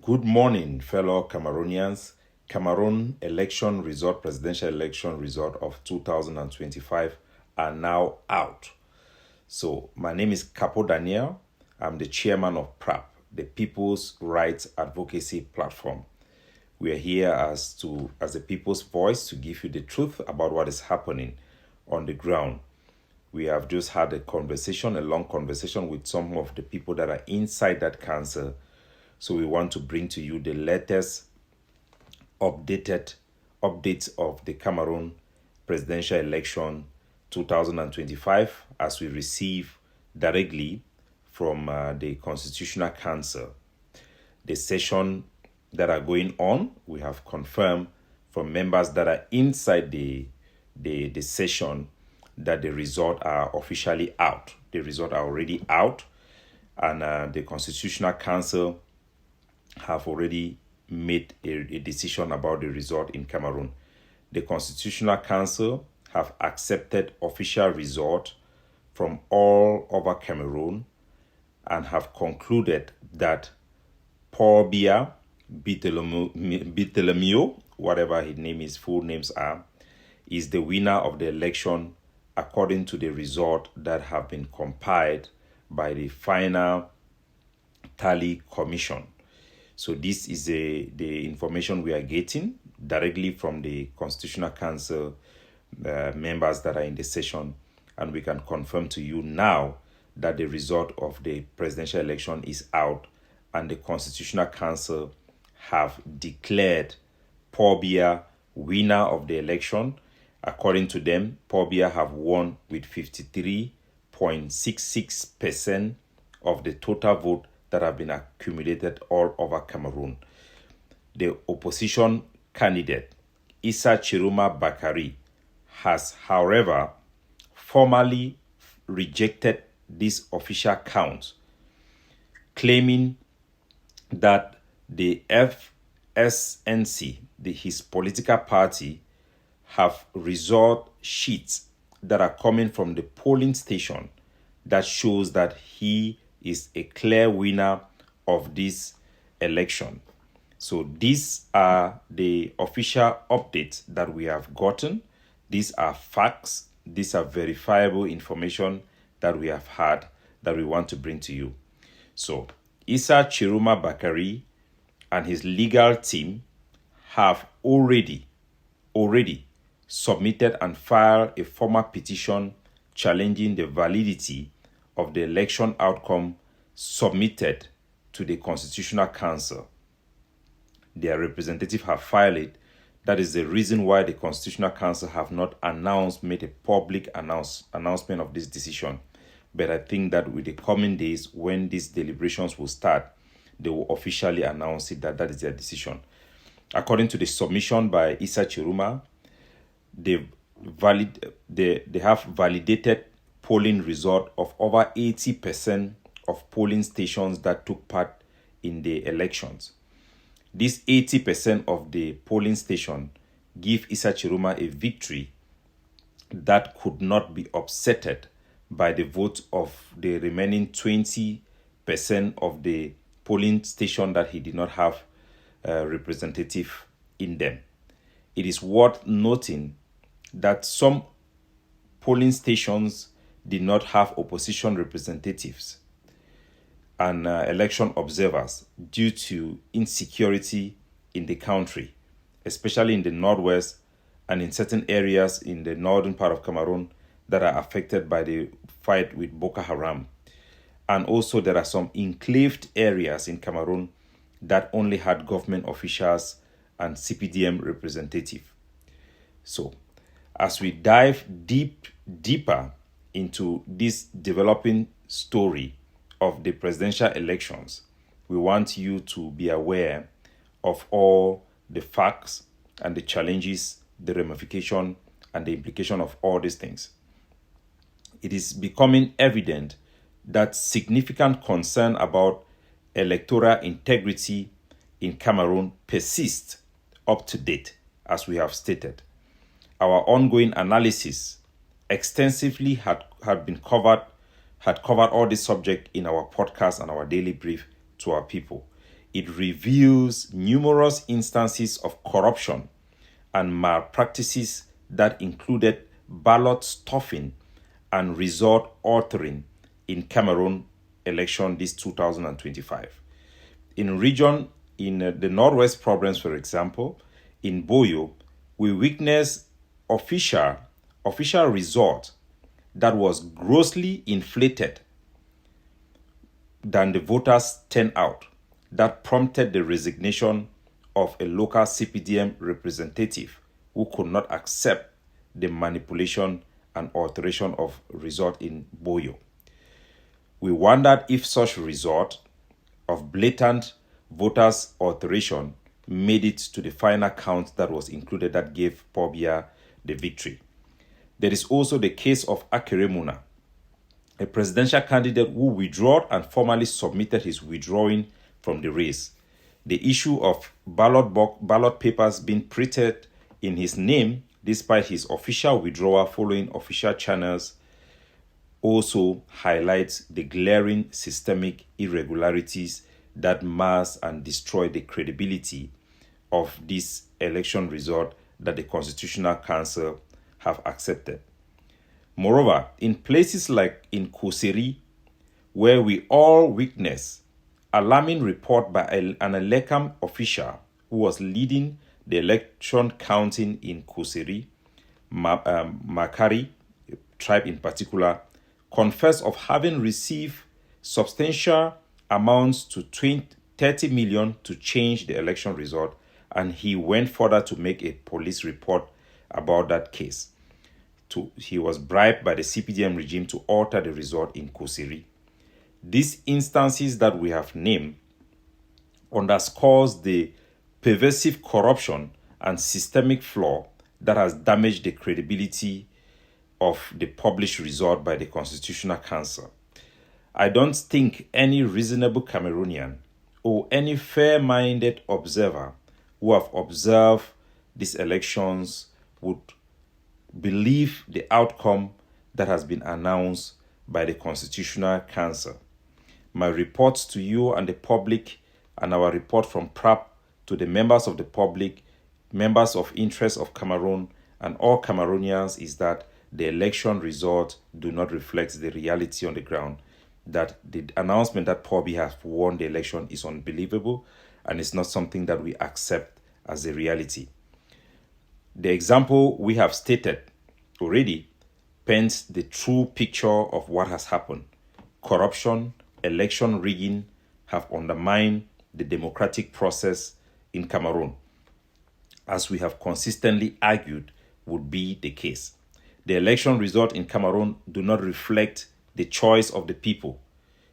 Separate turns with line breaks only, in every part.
Good morning, fellow Cameroonians. Cameroon presidential election result of 2025 are now out. So, my name is Capo Daniel. I'm the chairman of PRAP, the People's Rights Advocacy Platform. We are here as the people's voice to give you the truth about what is happening on the ground. We have just had a long conversation with some of the people that are inside that council. So we want to bring to you the latest updates of the Cameroon presidential election 2025 as we receive directly from the Constitutional Council. The session that are going on, we have confirmed from members that are inside the session that the results are officially out. The results are already out, and the Constitutional Council have already made a decision about the result in Cameroon. The Constitutional Council have accepted official result from all over Cameroon and have concluded that Paul Biya Bartolomeo, whatever his full names are, is the winner of the election according to the result that have been compiled by the final tally commission. So this is the information we are getting directly from the Constitutional Council members that are in the session, and we can confirm to you now that the result of the presidential election is out, and the Constitutional Council have declared Paul Biya winner of the election. According to them, Paul Biya have won with 53.66% of the total vote that have been accumulated all over Cameroon. The opposition candidate, Issa Tchiroma has, however, formally rejected this official count, claiming that the FSNC, his political party, have result sheets that are coming from the polling station that shows that he is a clear winner of this election. So these are the official updates that we have gotten. These are facts. These are verifiable information that we have had that we want to bring to you. So Issa Tchiroma and his legal team have already submitted and filed a formal petition challenging the validity of the election outcome submitted to the Constitutional Council. Their representatives have filed it. That is the reason why the Constitutional Council have not made a public announcement of this decision. But I think that with the coming days, when these deliberations will start, they will officially announce it that is their decision. According to the submission by Issa Tchiroma, they have validated polling result of over 80% of polling stations that took part in the elections. This 80% of the polling station give Issa Tchiroma a victory that could not be upsetted by the vote of the remaining 20% of the polling station that he did not have a representative in them. It is worth noting that some polling stations did not have opposition representatives and election observers due to insecurity in the country, especially in the northwest and in certain areas in the northern part of Cameroon that are affected by the fight with Boko Haram. And also there are some enclaved areas in Cameroon that only had government officials and CPDM representatives. So as we dive deeper into this developing story of the presidential elections, we want you to be aware of all the facts and the challenges, the ramification, and the implication of all these things. It is becoming evident that significant concern about electoral integrity in Cameroon persists up to date, as we have stated. Our ongoing analysis extensively had covered all this subject in our podcast and our daily brief to our people. it reveals numerous instances of corruption and malpractices that included ballot stuffing and result altering in Cameroon election this 2025. In the Northwest Province, for example, in Boyo, we witnessed official result that was grossly inflated than the voters' turnout that prompted the resignation of a local CPDM representative who could not accept the manipulation and alteration of result in Boyo. We wondered if such result of blatant voters' alteration made it to the final count that was included that gave Pobia the victory. There is also the case of Akeremuna, a presidential candidate who withdrew and formally submitted his withdrawing from the race. The issue of ballot papers being printed in his name despite his official withdrawal following official channels also highlights the glaring systemic irregularities that mask and destroy the credibility of this election result that the Constitutional Council have accepted. Moreover, in places like in Koseri, where we all witness alarming report by an Elekam official who was leading the election counting in Koseri, Makari tribe in particular, confessed of having received substantial amounts to 30 million to change the election result, and he went further to make a police report about that case. He was bribed by the CPDM regime to alter the result in Koseri. These instances that we have named underscores the pervasive corruption and systemic flaw that has damaged the credibility of the published result by the Constitutional Council. I don't think any reasonable Cameroonian or any fair-minded observer who have observed these elections would believe the outcome that has been announced by the Constitutional Council. My reports to you and the public, and our report from PRAP to the members of the public, members of interest of Cameroon, and all Cameroonians is that the election result do not reflect the reality on the ground, that the announcement that Pobi has won the election is unbelievable and it's not something that we accept as a reality. The example we have stated already paints the true picture of what has happened. Corruption, election rigging have undermined the democratic process in Cameroon, as we have consistently argued would be the case. The election result in Cameroon do not reflect the choice of the people.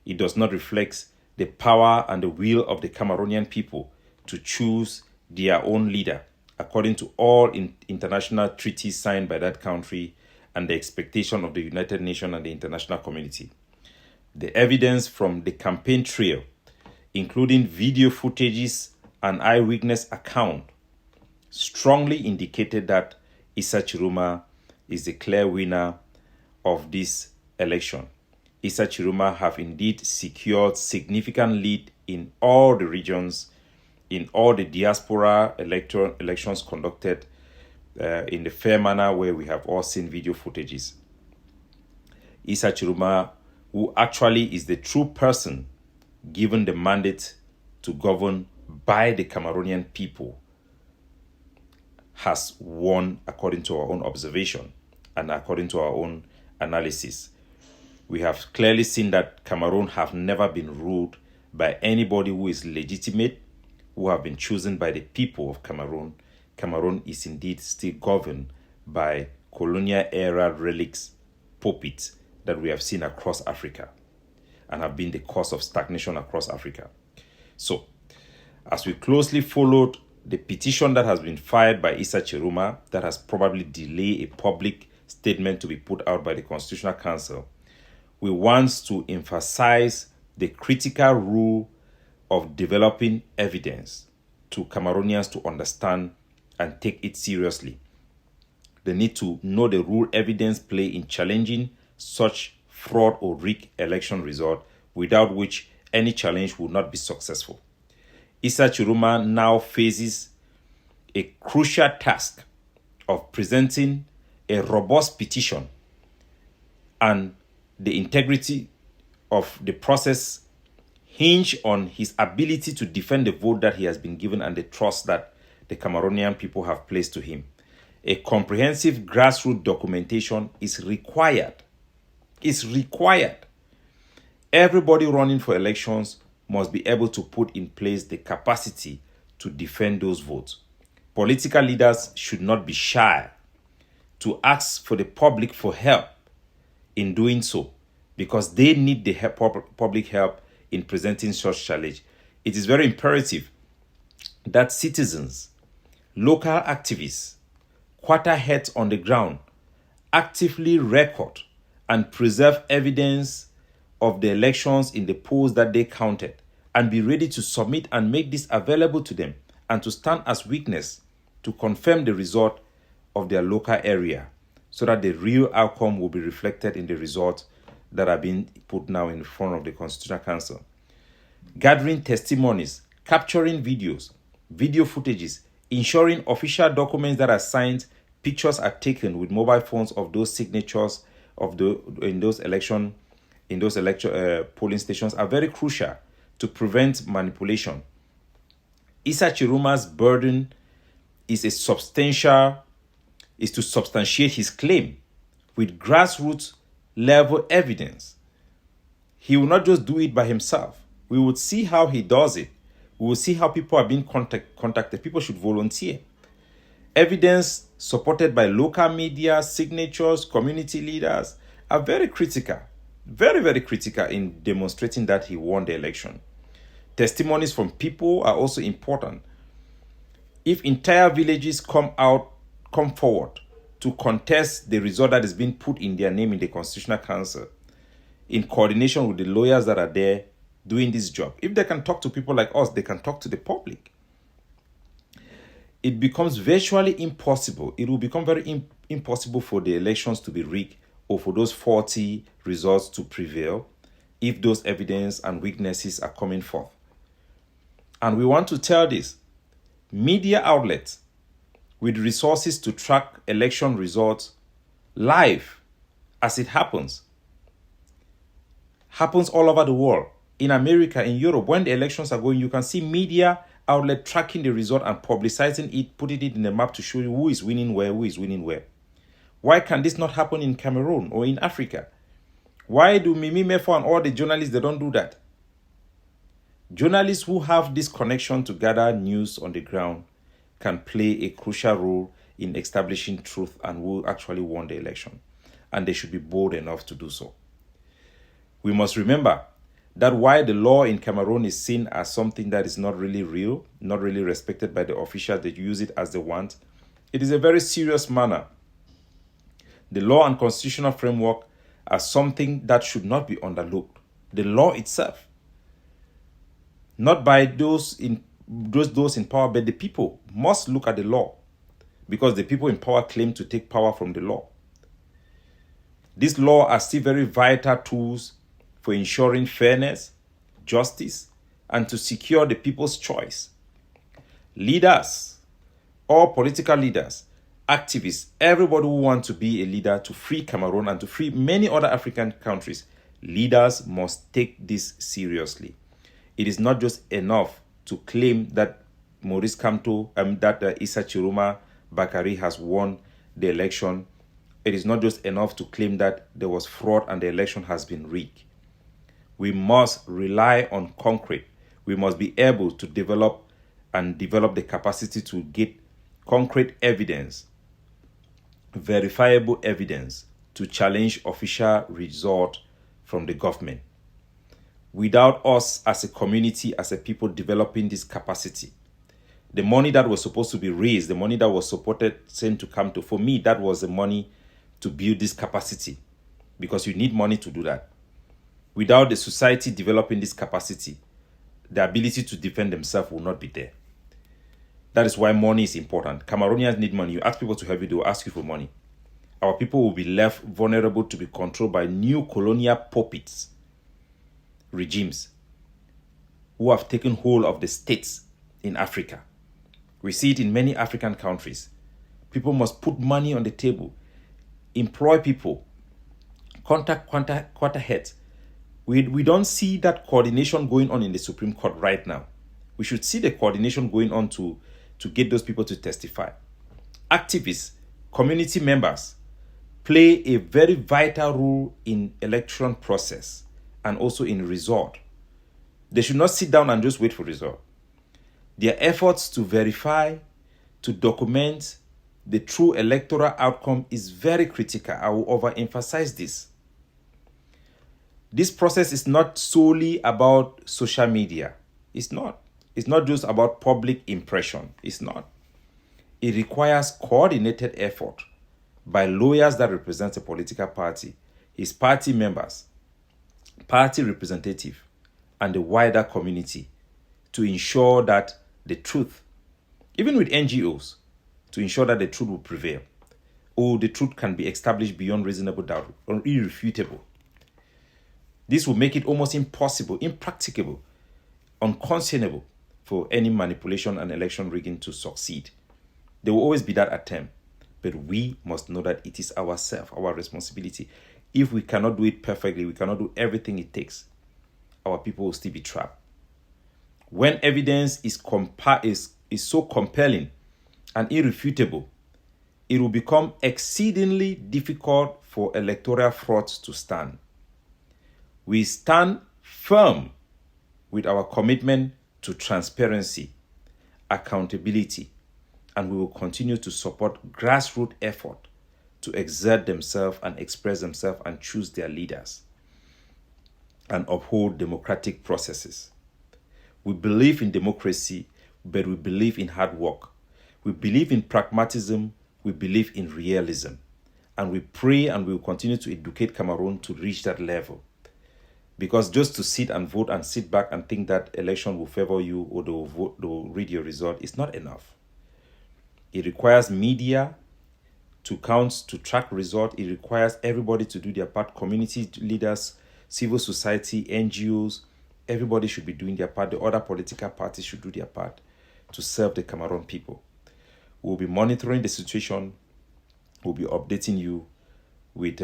It does not reflect the power and the will of the Cameroonian people to choose their own leader, according to all international treaties signed by that country and the expectation of the United Nations and the international community. The evidence from the campaign trail, including video footages and eyewitness account, strongly indicated that Issa Tchiroma is the clear winner of this election. Issa Tchiroma have indeed secured significant lead in all the regions, in all the diaspora elections conducted in the fair manner where we have all seen video footages. Issa Tchiroma, who actually is the true person given the mandate to govern by the Cameroonian people, has won according to our own observation and according to our own analysis. We have clearly seen that Cameroon have never been ruled by anybody who is legitimate, who have been chosen by the people of Cameroon. Cameroon is indeed still governed by colonial era relics, puppets that we have seen across Africa and have been the cause of stagnation across Africa. So, as we closely followed the petition that has been filed by Issa Tchiroma that has probably delayed a public statement to be put out by the Constitutional Council, we want to emphasize the critical role of developing evidence to Cameroonians to understand and take it seriously. They need to know the role evidence play in challenging such fraud or rigged election result, without which any challenge will not be successful. Issa Tchiroma now faces a crucial task of presenting a robust petition, and the integrity of the process hinge on his ability to defend the vote that he has been given and the trust that the Cameroonian people have placed to him. A comprehensive grassroots documentation is required. It's required. Everybody running for elections must be able to put in place the capacity to defend those votes. Political leaders should not be shy to ask for the public for help in doing so, because they need the public help in presenting such challenge. It is very imperative that citizens, local activists, quarter heads on the ground actively record and preserve evidence of the elections in the polls that they counted, and be ready to submit and make this available to them, and to stand as witness to confirm the result of their local area, so that the real outcome will be reflected in the results that are being put now in front of the Constitutional Council. Gathering testimonies, capturing videos, video footages, ensuring official documents that are signed, pictures are taken with mobile phones of those signatures of in those polling stations are very crucial to prevent manipulation. Issa Tchiroma's burden is to substantiate his claim with grassroots level evidence. He will not just do it by himself. We would see how he does it. We will see how people are being contacted. People should volunteer. Evidence supported by local media, signatures, community leaders are very critical. Very, very critical in demonstrating that he won the election. Testimonies from people are also important. If entire villages come forward to contest the result that is being put in their name in the Constitutional Council, in coordination with the lawyers that are there doing this job, if they can talk to people like us, they can talk to the public. It becomes virtually impossible. It will become very impossible for the elections to be rigged or for those faulty results to prevail if those evidence and weaknesses are coming forth. And we want to tell this. Media outlets with resources to track election results live as it happens all over the world. In America, in Europe, when the elections are going, you can see media outlet tracking the result and publicizing it, putting it in a map to show you who is winning where, who is winning where. Why can this not happen in Cameroon or in Africa? Why do Mimi Mefo and all the journalists, they don't do that? Journalists who have this connection to gather news on the ground can play a crucial role in establishing truth and who actually won the election. And they should be bold enough to do so. We must remember that while the law in Cameroon is seen as something that is not really real, not really respected by the officials that use it as they want, it is a very serious matter. The law and constitutional framework are something that should not be overlooked. The law itself, not by those in power, but the people must look at the law, because the people in power claim to take power from the law. These laws are still very vital tools for ensuring fairness, justice, and to secure the people's choice. Leaders, all political leaders, activists, everybody who wants to be a leader to free Cameroon and to free many other African countries, leaders must take this seriously. It is not just enough to claim that Maurice Kamto, Issa Tchiroma Bakari has won the election. It is not just enough to claim that there was fraud and the election has been rigged. We must rely on concrete. We must be able to develop the capacity to get concrete evidence, verifiable evidence to challenge official result from the government. Without us as a community, as a people developing this capacity, the money that was supposed to be raised, the money that was sent to Kamto, for me, that was the money to build this capacity, because you need money to do that. Without the society developing this capacity, the ability to defend themselves will not be there. That is why money is important. Cameroonians need money. You ask people to help you, they will ask you for money. Our people will be left vulnerable to be controlled by new colonial puppets, regimes, who have taken hold of the states in Africa. We see it in many African countries. People must put money on the table, employ people, contact quarter heads. We don't see that coordination going on in the Supreme Court right now. We should see the coordination going on to get those people to testify. Activists, community members play a very vital role in election process and also in result. They should not sit down and just wait for result. Their efforts to verify, to document the true electoral outcome is very critical. I will overemphasize this. This process is not solely about social media. It's not. It's not just about public impression. It's not. It requires coordinated effort by lawyers that represent a political party, his party members, party representative, and the wider community to ensure that the truth, even with NGOs, to ensure that the truth will prevail, or the truth can be established beyond reasonable doubt or irrefutable. This will make it almost impossible, impracticable, unconscionable for any manipulation and election rigging to succeed. There will always be that attempt, but we must know that it is ourselves, our responsibility. If we cannot do it perfectly, we cannot do everything it takes, our people will still be trapped. When evidence is so compelling and irrefutable, it will become exceedingly difficult for electoral frauds to stand. We stand firm with our commitment to transparency, accountability, and we will continue to support grassroots effort to exert themselves and express themselves and choose their leaders and uphold democratic processes. We believe in democracy, but we believe in hard work. We believe in pragmatism. We believe in realism. And we pray and we will continue to educate Cameroon to reach that level. Because just to sit and vote and sit back and think that election will favor you or they'll read your result is not enough. It requires media to count, to track result. It requires everybody to do their part. Community leaders, civil society, NGOs, everybody should be doing their part. The other political parties should do their part to serve the Cameroon people. We'll be monitoring the situation. We'll be updating you with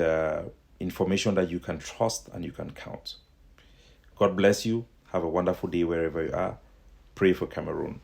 information that you can trust and you can count. God bless you. Have a wonderful day wherever you are. Pray for Cameroon.